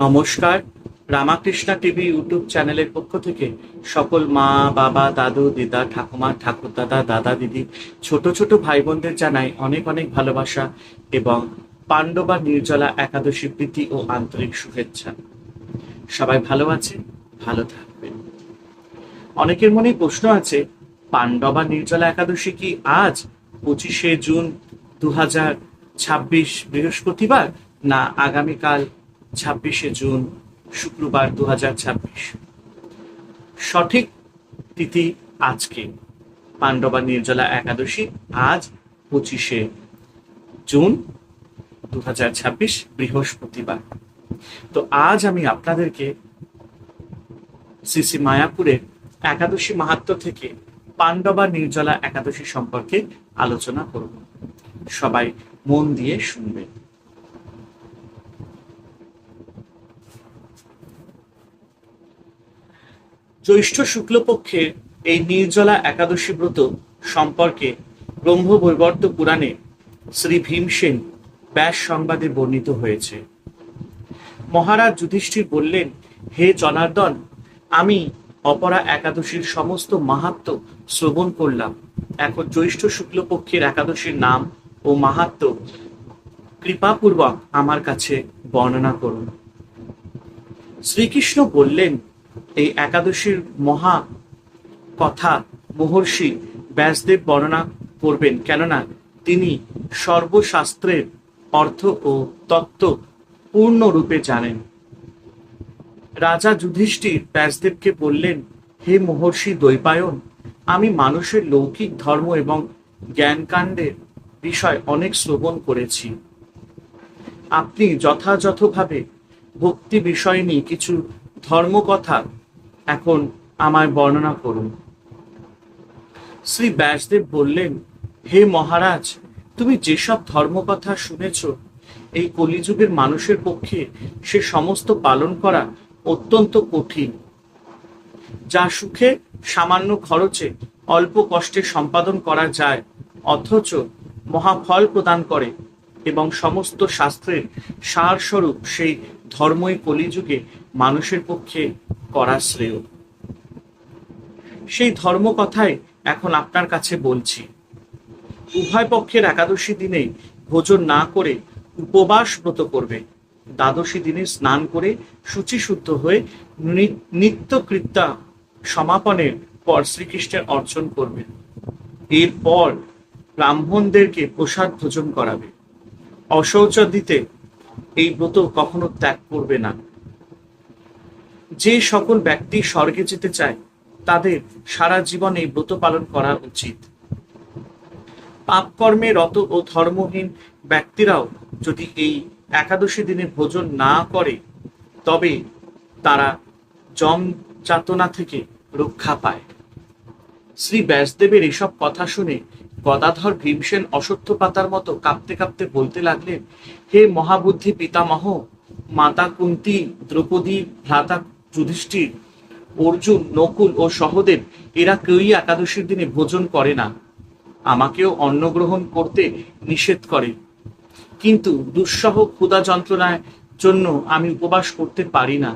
নমস্কার। Ramakrishna TV YouTube চ্যানেলের পক্ষ থেকে সকল মা, বাবা, দাদু, দিদা, ঠাকুমা, ঠাকুরদাদা, দাদা, দিদি, ছোট ছোট ভাই বোনদের জানাই অনেক অনেক ভালোবাসা এবং পাণ্ডবা নির্জলা একাদশী প্রীতি ও আন্তরিক শুভেচ্ছা। সবাই ভালো আছে, ভালো থাকবেন। অনেকের মনে প্রশ্ন আছে, পাণ্ডবা নির্জলা একাদশী কি আজ 25শে জুন 2026 বৃহস্পতিবার, না আগামীকাল 26শে জুন শুক্রবার 2026? সঠিক তিথি আজকে। পাণ্ডবা নির্জলা একাদশী আজ 25শে জুন 2026 বৃহস্পতিবার। তো আজ আমি আপনাদেরকে শ্রী শ্রী মায়াপুরের একাদশী মাহাত্ম্য থেকে পাণ্ডবা নির্জলা একাদশী সম্পর্কে আলোচনা করব। সবাই মন দিয়ে শুনবেন। জ্যৈষ্ঠ শুক্লপক্ষের এই নির্জলা একাদশী ব্রত সম্পর্কে ব্রহ্মবৈবর্ত পুরাণে শ্রী ভীমসেন ব্যাস সংবাদে বর্ণিত হয়েছে। মহারাজ যুধিষ্ঠির বললেন, হে জনার্দন, আমি অপরা একাদশীর সমস্ত মাহাত্ম্য শ্রবণ করলাম। এখন জ্যৈষ্ঠ শুক্লপক্ষের একাদশীর নাম ও মাহাত্ম্য কৃপাপূর্বক আমার কাছে বর্ণনা করুন। শ্রীকৃষ্ণ বললেন, এই একাদশীর মহা কথা মহর্ষি ব্যাসদেব বর্ণনা করবেন, কেননা তিনি সর্বশাস্ত্রের অর্থ ও তত্ত্ব পূর্ণরূপে জানেন। রাজা যুধিষ্ঠির ব্যাসদেবকে বললেন, হে মহর্ষি দ্বৈপায়ন, আমি মানুষের লৌকিক ধর্ম এবং জ্ঞানকাণ্ডের বিষয় অনেক শ্রবণ করেছি। আপনি যথাযথভাবে ভক্তি বিষয় নিয়ে কিছু ধর্মকথা এখন আমায় বর্ণনা করুন। শ্রী ব্যাসদেব বললেন, হে মহারাজ, তুমি যেসব ধর্মকথা শুনেছ, এই কলিযুগের মানুষের পক্ষে সে সমস্ত পালন করা অত্যন্ত কঠিন। যা সুখে সামান্য খরচে অল্প কষ্টে সম্পাদন করা যায়, অথচ মহাফল প্রদান করে, এবং সমস্ত শাস্ত্রের সারস্বরূপ সেই ধর্মই কলিযুগে মানুষের পক্ষে করা শ্রেয়। সেই ধর্মকথাই এখন আপনার কাছে বলছি। উভয় পক্ষের একাদশী দিনে ভোজন না করে উপবাস ব্রত করবে। দ্বাদশী দিনে স্নান করে শুচিশুদ্ধ হয়ে নিত্যকৃত্যা সমাপনের পর শ্রীকৃষ্ণের অর্চন করবে। এরপর ব্রাহ্মণদেরকে প্রসাদ ভোজন করাবে। অশৌচ দিতে এই ব্রত কখনো ত্যাগ করবে না। যে সকল ব্যক্তি স্বর্গে যেতে চায়, তাদের সারা জীবন এই ব্রত পালন করা উচিত। পাপকর্মে রত ও ধর্মহীন ব্যক্তিরাও যদি এই একাদশী দিনে ভোজন না করে, তবে তারা যম যাতনা থেকে রক্ষা পায়। শ্রী ব্যাসদেবের এসব কথা শুনে গদাধর ভীমসেন অশ্বত্থ পাতার মতো কাঁপতে কাঁপতে বলতে লাগলেন, হে মহাবুদ্ধি পিতামহ, মাতা কুন্তী, দ্রৌপদী, ভ্রাতা যুধিষ্ঠির, অর্জুন, নকুল ও সহদেব এরা কেউই একাদশীর দিনে ভোজন করে না। আমাকেও অন্ন গ্রহণ করতে নিষেধ করে, কিন্তু দুঃসহ ক্ষুধা যন্ত্রণার জন্য আমি উপবাস করতে পারি না।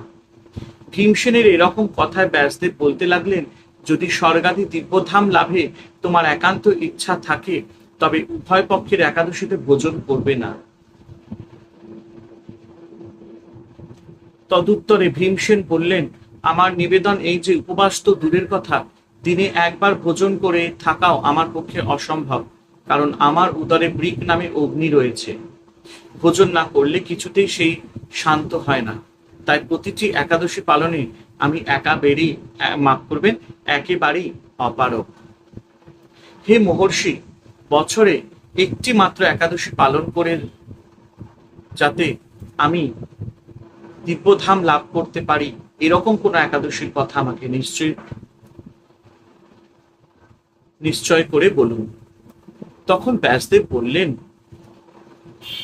ভীমসেনের এরকম কথায় ব্যাসদেব বলতে লাগলেন, যদি স্বর্গাদি দিব্যধাম লাভে তোমার একান্ত ইচ্ছা থাকে, তবে উভয় পক্ষের একাদশীতে ভোজন করবে না। তদুত্তরে ভীমসেন বললেন, আমার নিবেদন এই যে, উপবাস তো দূরের কথা, দিনে একবার ভোজন করে থাকাও আমার পক্ষে অসম্ভব, কারণ আমার উদরে বৃক নামে অগ্নি রয়েছে। ভোজন না করলে কিছুতেই সেই শান্ত হয় না। তাই প্রতিটি একাদশী পালনে আমি একেবারেই অপারগ। হে মহর্ষি, বছরে একটি মাত্র একাদশী পালন করে যাতে আমি দিব্যধাম লাভ করতে পারি, এরকম কোন একাদশীর কথা আমাকে নিশ্চয় করে বলুন। তখন ব্যাসদেব বললেন,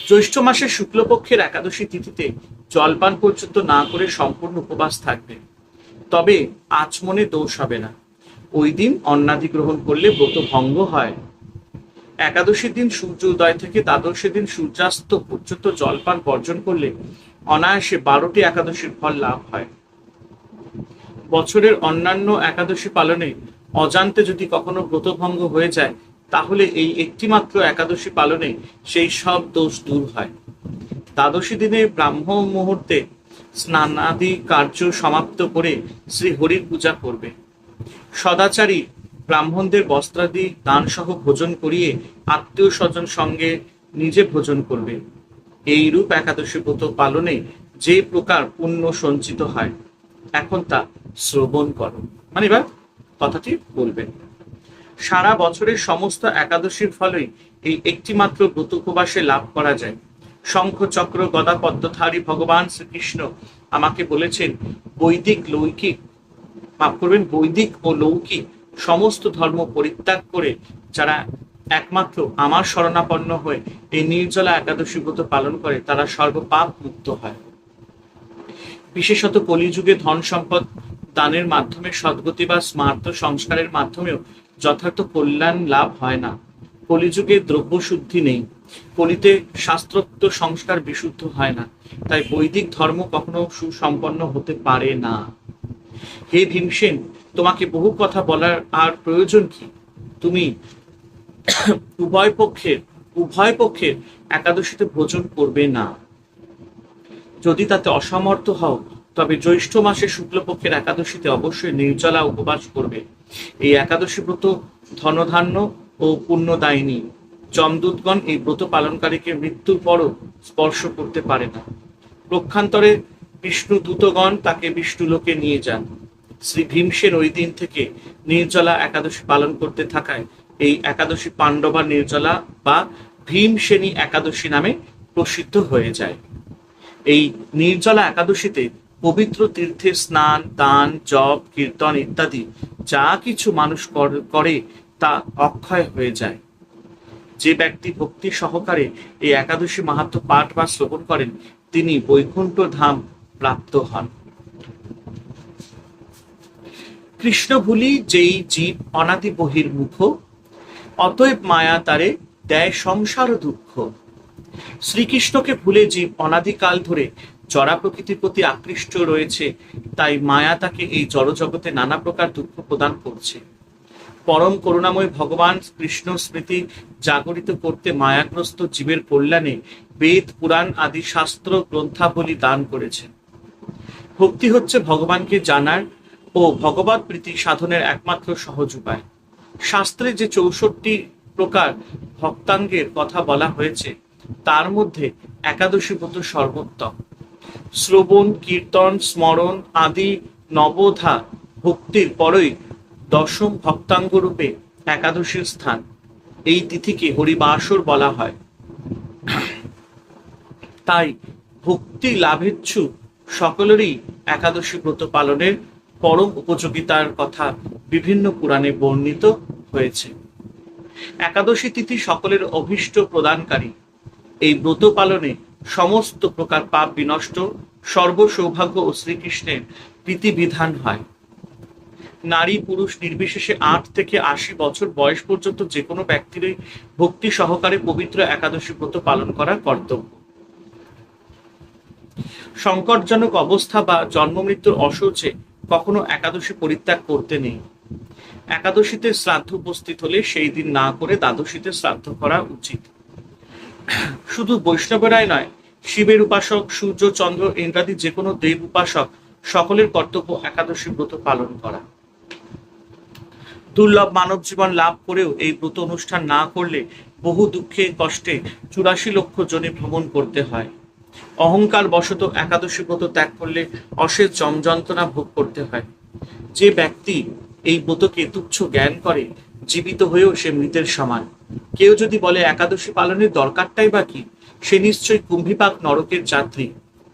জ্যৈষ্ঠ মাসের শুক্লপক্ষের একাদশী তিথিতে জলপান পর্যন্ত না করে সম্পূর্ণ উপবাস থাকবে, তবে আচমনে দোষ হবে না। ওই দিন অন্নাদি গ্রহণ করলে ব্রত ভঙ্গ হয়। একাদশীর দিন সূর্য উদয় থেকে দ্বাদশীর দিন সূর্যাস্ত পর্যন্ত জলপান বর্জন করলে অনায়াসে 12টি একাদশীর ফল লাভ হয়। বছরের অন্যান্য একাদশী পালনে অজান্তে যদি কখনো ব্রতভঙ্গ হয়ে যায়, তাহলে এই একটি মাত্র একাদশী পালনে সেই সব দোষ দূর হয়। দ্বাদশী দিনে ব্রাহ্ম মুহূর্তে স্নানাদি কার্য সমাপ্ত করে শ্রী হরির পূজা করবে। সদাচারী ব্রাহ্মণদের বস্ত্রাদি দান সহ ভোজন করিয়ে আত্মীয় স্বজন সঙ্গে নিজে ভোজন করবে। এই রূপ একাদশী ব্রত পালনে যে প্রকার পুণ্য সঞ্চিত হয়, এখন তা শ্রবণ করো। মানে এবার কথাটি বলবেন। সারা বছরের সমস্ত একাদশীর ফলেই এই একটি মাত্র ব্রত উপবাসে লাভ করা যায়। শঙ্খ চক্র গদা পদ্মধারী ভগবান শ্রীকৃষ্ণ আমাকে বলেছেন, বৈদিক ও লৌকিক সমস্ত ধর্ম পরিত্যাগ করে যারা একমাত্র আমার শরণাপন্ন হয়ে এই নির্জলা একাদশী ব্রত পালন করে, তারা সর্বপাপ মুক্ত হয়। বিশেষত কলিযুগে ধন সম্পদ দানের মাধ্যমে সদ্গতি বা স্মার্ত সংস্কারের মাধ্যমেও যথার্থ কল্যাণ লাভ হয় না। কলিযুগে দ্রব্য শুদ্ধি নেই, কলিতে শাস্ত্রোক্ত সংস্কার বিশুদ্ধ হয় না, তাই বৈদিক ধর্ম কখনো সুসম্পন্ন হতে পারে না। হে ভীমসেন, তোমাকে বহু কথা বলার আর প্রয়োজন কি? তুমি উভয় পক্ষের একাদশীতে ভোজন করবে না। যদি তাতে অসমর্থ হও, তবে জ্যৈষ্ঠ মাসে শুক্লপক্ষের একাদশীতে অবশ্যই নির্জলা উপবাস করবে। এই একাদশী ব্রত ধনধান্য ও পুণ্যদায়িনী। যমদূতগণ এই ব্রত পালনকারীকে মৃত্যুর পরও স্পর্শ করতে পারে না। পক্ষান্তরে বিষ্ণু দূতগণ তাকে বিষ্ণুলোকে নিয়ে যান। শ্রী ভীমসেন ওই দিন থেকে নির্জলা একাদশী পালন করতে থাকায় এই একাদশী পাণ্ডবা নির্জলা বা ভীমসেনী একাদশী নামে প্রসিদ্ধ হয়ে যায়। এই নির্জলা একাদশীতে পবিত্র তীর্থে স্নান, দান, জপ, কীর্তন ইত্যাদি যা কিছু মানুষ করে তা অক্ষয় হয়ে যায়। যে ব্যক্তি ভক্তি সহকারে এই একাদশী মাহাত্ম্য পাঠ বা শ্রবণ করেন, তিনি বৈকুণ্ঠ ধাম প্রাপ্ত হন। কৃষ্ণ ভুলি যেই জীব অনাদি বহির্মুখ, অতএব মায়া তারে দেয় সংসার দুঃখ। শ্রীকৃষ্ণকে ভুলে জীব অনাদিকাল ধরে জড়া প্রকৃতির প্রতি আকৃষ্ট রয়েছে, তাই মায়া তাকে এই জড়জগতে নানা প্রকার দুঃখ প্রদান করছে। পরম করুণাময় ভগবান কৃষ্ণ স্মৃতি জাগরিত করতে মায়াগ্রস্ত জীবের কল্যাণে বেদ, পুরাণ আদি শাস্ত্র গ্রন্থাবলী দান করেছেন। ভক্তি হচ্ছে ভগবানকে জানার ও ভগবৎ প্রীতি সাধনের একমাত্র সহজ উপায়। শাস্ত্রে যে 64 প্রকার ভক্তাঙ্গের কথা বলা হয়েছে, তার মধ্যে একাদশী ব্রত সর্বোত্তম। শ্রবণ, কীর্তন, স্মরণ আদি নবধা ভক্তির পরই দশম ভক্তাঙ্গ রূপে একাদশীর স্থান। এই তিথিকে হরিবাসর বলা হয়। তাই ভক্তি লাভেচ্ছু সকলেরই একাদশী ব্রত পালনের পরম উপযোগিতার কথা বিভিন্ন পুরাণে বর্ণিত হয়েছে। একাদশী তিথি সকলের অভীষ্ট প্রদানকারী। এই ব্রত পালনে সমস্ত প্রকার পাপ বিনষ্ট, সর্বসৌভাগ্য ও শ্রীকৃষ্ণের প্রীতিবিধান হয়। নারী পুরুষ নির্বিশেষে 8 থেকে 80 বছর বয়স পর্যন্ত যে কোনো ব্যক্তিরই ভক্তি সহকারে পবিত্র একাদশী ব্রত পালন করা কর্তব্য। সংকটজনক অবস্থা বা জন্ম মৃত্যুর অসৌচে কখনো একাদশী পরিত্যাগ করতে নেই। একাদশীতে শ্রাদ্ধ উপস্থিত হলে সেই দিন না করে দ্বাদশীতে শ্রাদ্ধ করা উচিত। শুধু বৈষ্ণবেরাই নয়, শিবের উপাসক, সূর্য, চন্দ্র, ইন্দ্রাদি যে কোনো দেব উপাসক সকলের কর্তব্য একাদশী ব্রত পালন করা। দুর্লভ মানব জীবন লাভ করেও এই ব্রত অনুষ্ঠান না করলে বহু দুঃখে কষ্টে 84 লক্ষ জনে ভ্রমণ করতে হয়। অহংকার বশত একাদশী ব্রত ত্যাগ করলে অশেষ যন্ত্রণা ভোগ করতে হয়। যে ব্যক্তি এই ব্রতকে তুচ্ছ জ্ঞান করে, জীবিত হয়েও সে মৃতের সমান। কেউ যদি বলে একাদশী পালনের দরকারটাই বা কি, সে নিশ্চয়ই কুম্ভীপাক নরকের যাত্রী।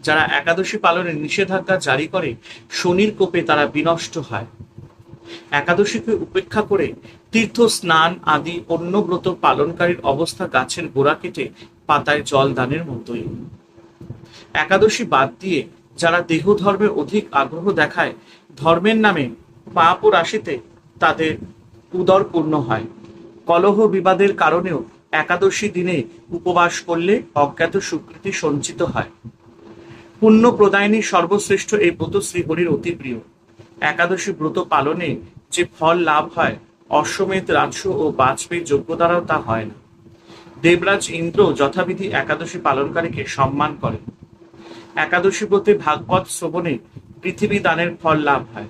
যারা একাদশী পালনের নিষেধাজ্ঞা জারি করে, শনির কোপে তারা বিনষ্ট হয়। একাদশীকে উপেক্ষা করে তীর্থ স্নান আদি অন্য ব্রত পালনকারীর অবস্থা গাছের গোড়া কেটে পাতায় জল দানের মতোই। একাদশী বাদ দিয়ে যারা দেহ ধর্মে অধিক আগ্রহ দেখায়, ধর্মের নামে পাপ ও রাশিতে তাদের উদর পূর্ণ হয়। কলহ বিবাদের কারণেও একাদশী দিনে উপবাস করলে অজ্ঞাত সুকৃতি সঞ্চিত হয়। পুণ্য প্রদায়নী সর্বশ্রেষ্ঠ এই ব্রত শ্রীহরির অতি প্রিয়। একাদশী ব্রত পালনে যে ফল লাভ হয়, অশ্বমেধ, রাজস্ব ও বাজপেয়ী যজ্ঞ দ্বারাও তা হয় না। দেবরাজ ইন্দ্র যথাবিধি একাদশী পালনকারীকে সম্মান করেন। একাদশী ব্রতে ভাগবত শ্রবণে পৃথিবী দানের ফল লাভ হয়।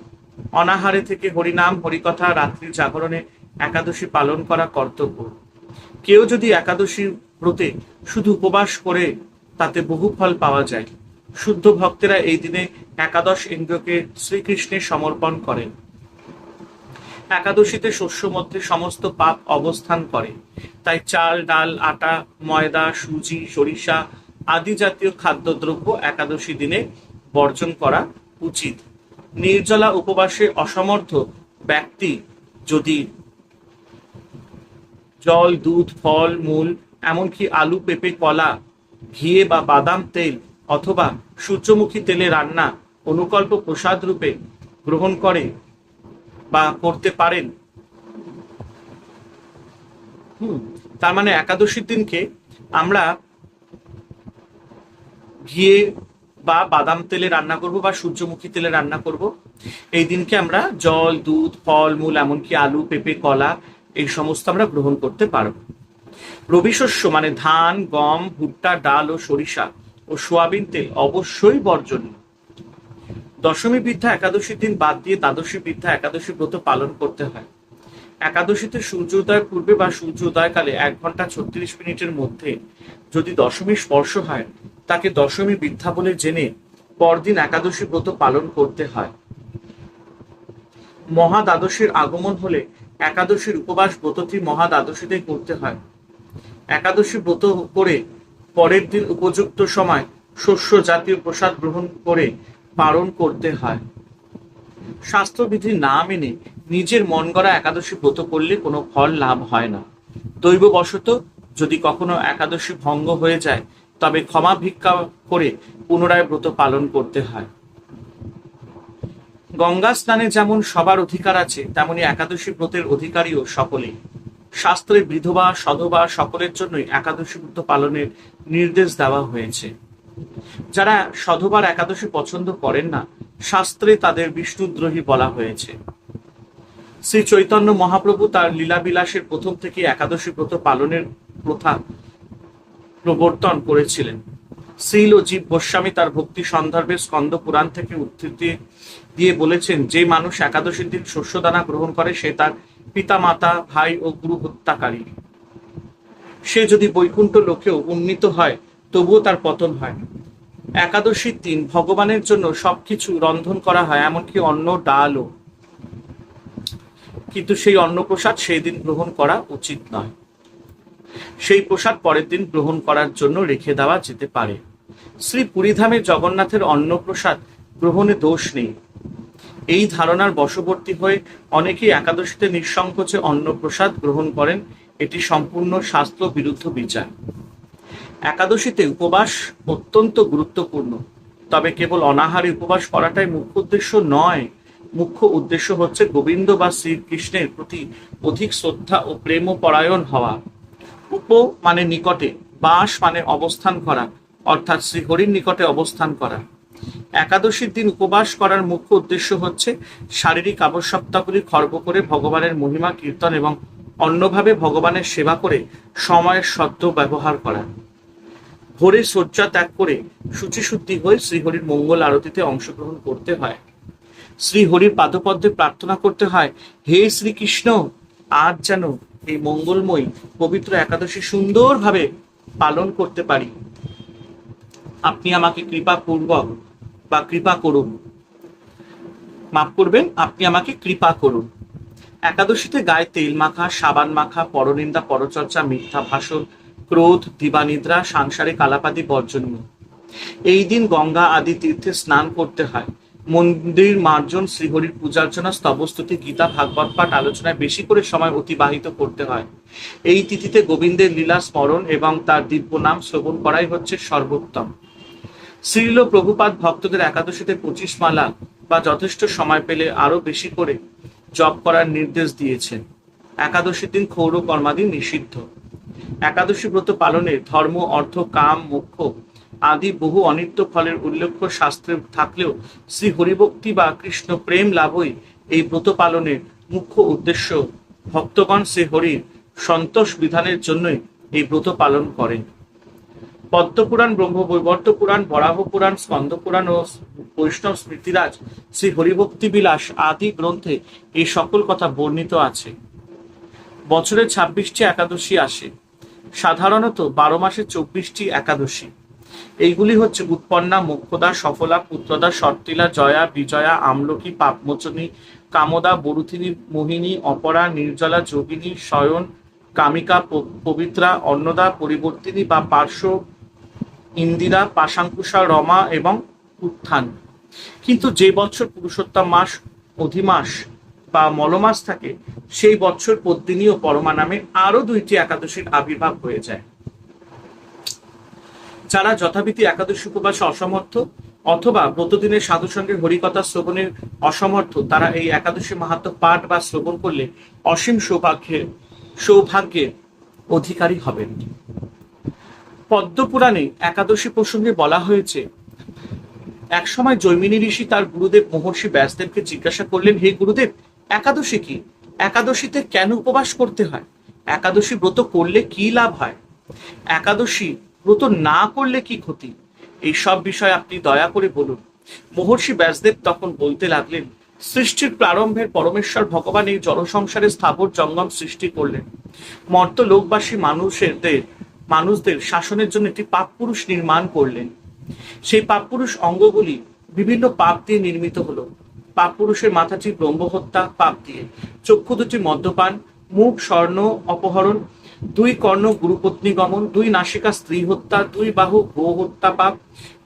অনাহারে থেকে হরিনাম হরিকথা রাত্রি জাগরণে একাদশী পালন করা কর্তব্য। কেউ যদি একাদশী ব্রতে শুধু উপবাস করে তাতে বহু ফল পাওয়া যায়। শুদ্ধ ভক্তেরা এই দিনে একাদশ ইন্দ্রকে শ্রীকৃষ্ণের সমর্পণ করেন। একাদশীতে শস্য মধ্যে সমস্ত পাপ অবস্থান করে, তাই চাল, ডাল, আটা, ময়দা, সুজি, সরিষা আদি জাতীয় খাদ্যদ্রব্য একাদশী দিনে বর্জন করা উচিত। নির্জলা উপবাসে অসমর্থ ব্যক্তি যদি জল, দুধ, ফল মূল, এমনকি আলু, পেঁপে, কলা, ঘিয়ে বা বাদাম তেল অথবা সূর্যমুখী তেলে রান্না অনুকল্প প্রসাদ রূপে গ্রহণ করে বা করতে পারেন, তার মানে একাদশীর দিনকে আমরা ঘিয়ে বা বাদাম তেলে রান্না করব বা সূর্যমুখী তেলে রান্না করব। এই দিনকে আমরা জল, দুধ, ফল মূল, এমনকি আলু, পেঁপে, কলা এই সমস্ত আমরা গ্রহণ করতে পারব। রবি শস্য মানে ধান, গম, ভুট্টা, ডাল ও সরিষা ও সোয়াবিন তেল অবশ্যই বর্জনীয়। দশমী বৃদ্ধা একাদশীর দিন বাদ দিয়ে দ্বাদশী বৃদ্ধা একাদশী ব্রত পালন করতে হয়। একাদশীতে সূর্যোদয়ের পূর্বে বা সূর্য উদয়কালে 1 ঘন্টা 36 মিনিটের মধ্যে যদি দশমী স্পর্শ হয়, তাকে দশমী বৃদ্ধা বলে জেনে পরদিন একাদশী ব্রত পালন করতে হয়। মহা দ্বাদশীর আগমন হলে একাদশীর উপবাস ব্রতটি মহা দ্বাদশীতে করতে হয়। একাদশী ব্রত করে পরের দিন উপযুক্ত সময় শস্য জাতীয় প্রসাদ গ্রহণ করে পালন করতে হয়। শাস্ত্রবিধি না মেনে নিজের মন গড়া একাদশী ব্রত করলে কোনো ফল লাভ হয় না। দৈববশত যদি কখনো একাদশী ভঙ্গ হয়ে যায়, তবে ক্ষমা ভিক্ষা করে পুনরায় ব্রত পালন করতে হয়। গঙ্গা স্নানে যেমন সবার অধিকার আছে, তেমনি একাদশী ব্রতের অধিকারীও সকলেই। শাস্ত্রে বিধবা, সধবা সকলের জন্যই একাদশী ব্রত পালনের নির্দেশ দেওয়া হয়েছে। যারা সধবার একাদশী পছন্দ করেন না, শাস্ত্রে তাদের বিষ্ণুদ্রোহী বলা হয়েছে। শ্রী চৈতন্য মহাপ্রভু তার লীলাবিলাসের প্রথম থেকে একাদশী ব্রত পালনের প্রথা প্রবর্তন করেছিলেন। শ্রীল ও জীব গোস্বামী তার ভক্তি সন্দর্ভে স্কন্দ পুরাণ থেকে উদ্ধৃতি দিয়ে বলেছেন, যে মানুষ একাদশীর দিন শস্যদানা গ্রহণ করে সে তার পিতা, মাতা, ভাই ও গুরু হত্যাকারী। সে যদি বৈকুণ্ঠ লোকেও উন্নীত হয়, তবুও তার পতন হয়। একাদশীর দিন ভগবানের জন্য সবকিছু রন্ধন করা হয়, এমনকি অন্ন, ডালও। কিন্তু সেই অন্নপ্রসাদ সেই দিন গ্রহণ করা উচিত নয়। সেই প্রসাদ পরের দিন গ্রহণ করার জন্য রেখে দেওয়া যেতে পারে। শ্রী পুরীধামে জগন্নাথের অন্নপ্রসাদ গ্রহণে দোষ নেই, এই ধারণার বশবর্তী হয়ে অনেকেই একাদশীতে নিঃসংকোচে অন্নপ্রসাদ গ্রহণ করেন। এটি সম্পূর্ণ শাস্ত্র বিরুদ্ধ বিচার। একাদশীতে উপবাস অত্যন্ত গুরুত্বপূর্ণ, তবে কেবল অনাহারে উপবাস করাটাই মুখ্য উদ্দেশ্য নয়। মুখ্য উদ্দেশ্য হচ্ছে গোবিন্দ বা শ্রীকৃষ্ণের প্রতি অধিক শ্রদ্ধা ও প্রেম পরায়ণ হওয়া। উপ মানে নিকটে, বাস মানে অবস্থান করা, অর্থাৎ শ্রীহরির নিকটে অবস্থান করা। একাদশীর দিন উপবাস করার মুখ্য উদ্দেশ্য হচ্ছে শারীরিক আবশ্যকতাগুলি খর্ব করে ভগবানের মহিমা কীর্তন এবং অন্যভাবে ভগবানের সেবা করে সময়ের সদ্য ব্যবহার করা। ভোরে শয্যা ত্যাগ করে শুচিশুদ্ধি হয়ে শ্রীহরির মঙ্গল আরতিতে অংশগ্রহণ করতে হয়। শ্রীহরির পাদপদ্মে প্রার্থনা করতে হয়, হে শ্রীকৃষ্ণ, আজ যেন এই মঙ্গলময়ী পবিত্র একাদশী সুন্দরভাবে পালন করতে পারি। আপনি আমাকে কৃপা পূর্বক বা কৃপা করুন, মাফ করবেন, আপনি আমাকে কৃপা করুন। একাদশীতে গায়ে তেল মাখা, সাবান মাখা, পরনিন্দা, পরচর্চা, মিথ্যা ভাষণ, ক্রোধ, দিবানিদ্রা, সাংসারিক আলাপাদি বর্জনীয়। এই দিন গঙ্গা আদি তীর্থে স্নান করতে হয়। মন্দির মার্জন, শ্রীহরির পূজার্চনা, স্তবস্তুতি, গীতা, ভাগবত পাঠ, আলোচনায় বেশি করে সময় অতিবাহিত করতে হয়। এই তিথিতে গোবিন্দের লীলা স্মরণ এবং তার দিব্য নাম শ্রবণ করাই হচ্ছে সর্বোত্তম। শ্রীল প্রভুপাদ ভক্তদের একাদশীতে 25 মালা বা যথেষ্ট সময় পেলে আরো বেশি করে জপ করার নির্দেশ দিয়েছেন। একাদশীর দিন ক্ষৌর কর্মাদি নিষিদ্ধ। একাদশী ব্রত পালনে ধর্ম, অর্থ, কাম, মোক্ষ আদি বহু অনিত্য ফলের উল্লেখ শাস্ত্রে থাকলেও শ্রী হরিভক্তি বা কৃষ্ণ প্রেম লাভই এই ব্রত পালনের মুখ্য উদ্দেশ্য। ভক্তগণ শ্রী হরির সন্তোষ বিধানের জন্যই এই ব্রত পালন করেন। পদ্মপুরাণ, ব্রহ্মবৈবর্ত পুরাণ, বরাহ পুরাণ, স্কন্দ পুরাণ ও বৈষ্ণব স্মৃতিরাজ শ্রী হরিভক্তি বিলাস আদি গ্রন্থে এই সকল কথা বর্ণিত আছে। বছরে 26টি একাদশী আসে, সাধারণত 12 মাসে 24টি একাদশী। এইগুলি হচ্ছে উৎপন্না, মোক্ষদা, সফলা, পুত্রদা, শর্তিলা, জয়া, বিজয়া, আমলকি, পাপমোচনী, কামদা, বরুথিনী, মোহিনী, অপরা, নির্জলা, যোগিনী, শয়ন, কামিকা, পবিত্রা, অন্নদা, পরিবর্তিনী বা পার্শ্ব, ইন্দিরা, পাশাঙ্কুশা, রমা এবং উত্থান। কিন্তু যে বছর পুরুষোত্তম মাস, অধিমাস বা মলমাস থাকে, সেই বছর পদ্মিনী ও পরমা নামে আরো 2টি একাদশীর আবির্ভাব হয়ে যায়। যারা যথাবিধি একাদশী উপবাসে অসমর্থ অথবা ব্রতদিনের সাধু সঙ্গে হরিকথা শ্রবণের অসমর্থ, তারা এই একাদশী মাহাত্ম্য পাঠ বা শ্রবণ করলে অসীম সৌভাগ্যের অধিকারী হবেন। পদ্মপুরাণে একাদশী প্রসঙ্গে বলা হয়েছে, এক সময় জৈমিনী ঋষি তার গুরুদেব মহর্ষি ব্যাসদেবকে জিজ্ঞাসা করলেন, হে গুরুদেব, একাদশী কি? একাদশীতে কেন উপবাস করতে হয়? একাদশী ব্রত করলে কি লাভ হয়? একাদশী ব্রত না করলে কি ক্ষতি? এই সব বিষয় আপনি দয়া করে বলুন। মহর্ষি ব্যাসদেব তখন বলতে লাগলেন, সৃষ্টির প্রারম্ভের পরমেশ্বর ভগবান এই জনসংসারে স্থাবর জঙ্গম সৃষ্টি করলেন। মর্ত লোকবাসী মানুষদের শাসনের জন্য একটি পাপ পুরুষ নির্মাণ করলেন। সেই পাপ পুরুষ অঙ্গগুলি বিভিন্ন পাপ দিয়ে নির্মিত হলো। পাপ পুরুষের মাথাটি ব্রহ্মহত্যা পাপ দিয়ে, চক্ষু দুটি মদ্যপান, মুখ স্বর্ণ অপহরণ, 2 কর্ণ গুরুপত্নী গমন, 2 নাসিকা স্ত্রী হত্যা, 2 বাহু গো হত্যা পাপ,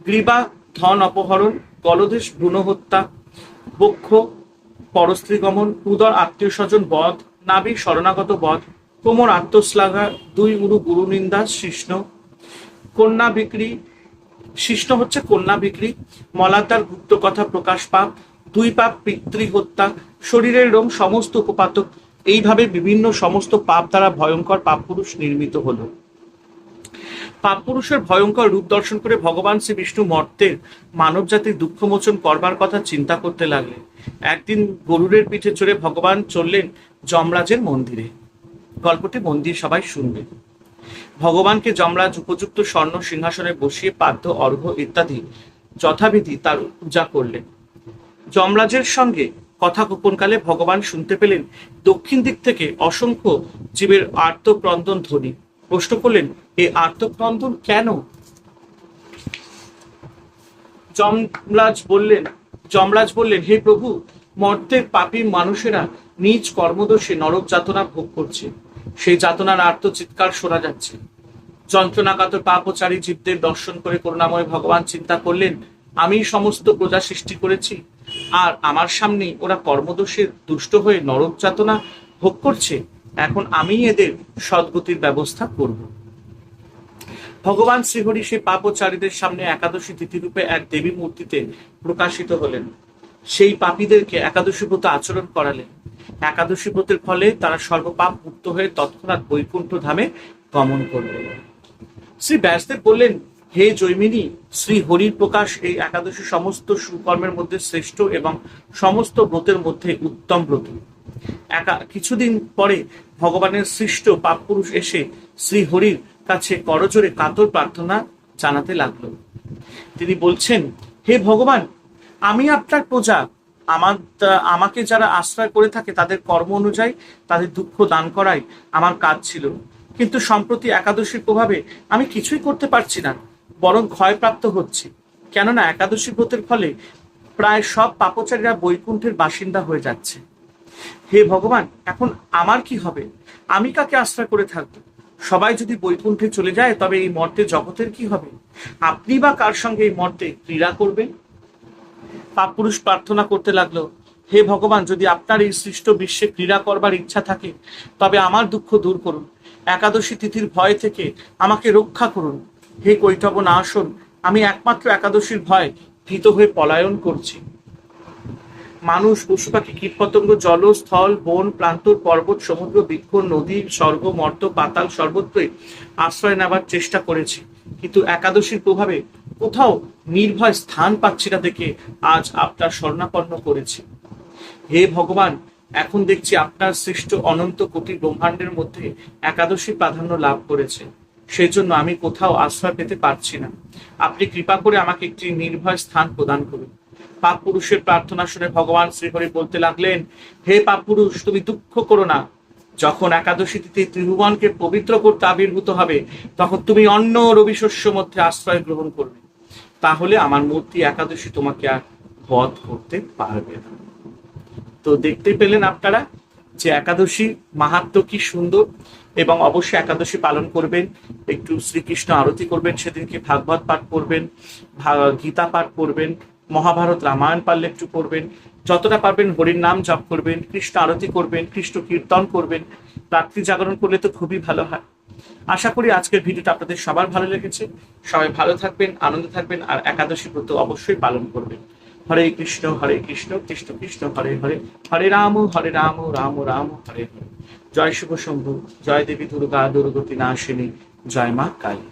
গ্রীবা ধন অপহরণ, গলদেশ ভ্রূণ হত্যা, বক্ষ পরস্ত্রী গমন, উদর আত্মীয় স্বজন বধ, নাভি শরণাগত বধ, কোমর আত্মশ্লাঘা, 2 উরু গুরু নিন্দা, শিষ্ণ কন্যা বিক্রি, শিষ্ণ হচ্ছে কন্যা বিক্রি, মলাদ্দার গুপ্ত কথা প্রকাশ পাপ, 2 পাপ পিতৃ হত্যা, শরীরের রোম সমস্ত উপপাতক। এইভাবে বিভিন্ন সমস্ত পাপ দ্বারা ভয়ঙ্কর পাপ পুরুষ নির্মিত হলো। পাপ পুরুষের ভয়ঙ্কর রূপ দর্শন করে ভগবান শ্রী বিষ্ণু মর্তের মানব জাতির দুঃখ মোচন করবার কথা চিন্তা করতে লাগলেন। একদিন গরুরের পিঠে চড়ে ভগবান চললেন যমরাজের মন্দিরে। গল্পটি মন দিয়ে সবাই শুনবে। ভগবানকে যমরাজ উপযুক্ত স্বর্ণ সিংহাসনে বসিয়ে পাদ্য, অর্ঘ্য ইত্যাদি যথাবিধি তার পূজা করলেন। যমরাজের সঙ্গে কথা গোপনকালে ভগবান শুনতে পেলেন দক্ষিণ দিক থেকে অসংখ্য জীবের আর্তক্রন্দন ধ্বনি। প্রশ্ন করলেন, এই আর্তক্রন্দন কেন? যমরাজ বললেন, হে প্রভু, মর্তের পাপী মানুষেরা নিজ কর্মদোষে নরক যাতনা ভোগ করছে। সেই যাতনার আর্ত চিৎকার শোনা যাচ্ছে। যন্ত্রণাকাতর পাপচারী জীবদের দর্শন করে করুণাময় ভগবান চিন্তা করলেন, আমি সমস্ত প্রজা সৃষ্টি করেছি, আর আমার সামনে ওরা কর্মদোষে দুষ্ট হয়ে নরক যাতনা ভোগ করছে। এখন আমি এদের সদ্গতির ব্যবস্থা করব। ভগবান শ্রীহরি সেই পাপচারীদের সামনে একাদশী তিথি রূপে এক দেবী মূর্তিতে প্রকাশিত হলেন। সেই পাপীদেরকে একাদশী ব্রত আচরণ করালেন। একাদশী ব্রতের ফলে তারা সর্বপাপ মুক্ত হয়ে তৎক্ষণাৎ বৈকুণ্ঠ ধামে গমন করলেন। শ্রী ব্যাসদেব বললেন, হে জৈমিনী, শ্রী হরির প্রকাশ এই একাদশী সমস্ত সুকর্মের মধ্যে শ্রেষ্ঠ এবং সমস্ত ব্রতের মধ্যে উত্তম ব্রত। কিছুদিন পরে ভগবানের সৃষ্ট পাপ পুরুষ এসে শ্রী হরির কাছে করজোরে কাতর প্রার্থনা জানাতে লাগলো। তিনি বলছেন, হে ভগবান, আমি আপনার প্রজা। আমাকে যারা আশ্রয় করে থাকে তাদের কর্ম অনুযায়ী তাদের দুঃখ দান করাই আমার কাজ ছিল। কিন্তু সম্প্রতি একাদশীর প্রভাবে আমি কিছুই করতে পারছি না, বরং ক্ষয়প্রাপ্ত হচ্ছি। কেননা একাদশী ব্রতের ফলে প্রায় সব পাপচারীরা বৈকুণ্ঠের বাসিন্দা হয়ে যাচ্ছে। হে ভগবান, এখন আমার কি হবে? আমি কাকে আশ্রয় করে থাকবো? সবাই যদি বৈকুণ্ঠে চলে যায়, তবে এই মর্তে জগতের কি হবে? আপনি বা কার সঙ্গে এই মর্তে ক্রীড়া করবেন? পাপ পুরুষ প্রার্থনা করতে লাগলো, হে ভগবান, যদি আপনার এই সৃষ্ট বিশ্বে ক্রীড়া করবার ইচ্ছা থাকে, তবে আমার দুঃখ দূর করুন। একাদশী তিথির ভয় থেকে আমাকে রক্ষা করুন। হে কৈটব নাশন, আমি একমাত্র একাদশীর ভয় ভীত হয়ে পলায়ন করছি। মানুষ, পশু পাখি, কীটপতঙ্গ, জল, স্থল, বন, প্রান্তর, পর্বত, সমুদ্র, বৃক্ষ, নদী, স্বর্গ, মর্ত, পাতাল সর্বত্রই আশ্রয় নেবার চেষ্টা করেছি, কিন্তু একাদশীর প্রভাবে কোথাও নির্ভয় স্থান পাচ্ছি না দেখে আজ আপনার শরণাপন্ন করেছি। হে ভগবান, এখন দেখছি আপনার সৃষ্ট অনন্ত কোটি ব্রহ্মাণ্ডের মধ্যে একাদশী প্রাধান্য লাভ করেছে, সেই জন্য আমি কোথাও আশ্রয় পেতে পারছি না। আপনি কৃপা করে আমাকে একটি নির্ভয় স্থান প্রদান করুন। পাপ পুরুষের প্রার্থনা শুনে ভগবান শ্রীহরি বলতে লাগলেন, হে পাপ পুরুষ, তুমি দুঃখ করো না। যখন একাদশী তিথি ত্রিভুবনকে পবিত্র করতে আবির্ভূত হবে, তখন তুমি অন্ন রবি শস্য মধ্যে আশ্রয় গ্রহণ করবে। তাহলে আমার মূর্তি একাদশী তোমাকে আর বধ করতে পারবে না। তো দেখতে পেলেন আপনারা যে একাদশী মাহাত্ম্য কি সুন্দর, এবং অবশ্যই একাদশী পালন করবেন, একটু শ্রীকৃষ্ণ আরতি করবেন, সেদিনকে ভাগবত পাঠ করবেন, গীতা পাঠ করবেন, মহাভারত রামায়ণ পারলে একটু পড়বেন, যতটা পারবেন হরির নাম জপ করবেন, কৃষ্ণ আরতি করবেন, কৃষ্ণ কীর্তন করবেন, রাত্রি জাগরণ করলে তো খুবই ভালো হয়। আশা করি আজকের ভিডিওটা আপনাদের সবার ভালো লেগেছে। সবাই ভালো থাকবেন, আনন্দে থাকবেন, আর একাদশী ব্রত অবশ্যই পালন করবেন। হরে কৃষ্ণ কৃষ্ণ কৃষ্ণ হরে হরে, হরে রাম রাম রাম হরে হরে। জয় শুভ শম্ভু, জয় দেবী দুর্গা দুর্গতি নাশিনী, জয় মা কালী।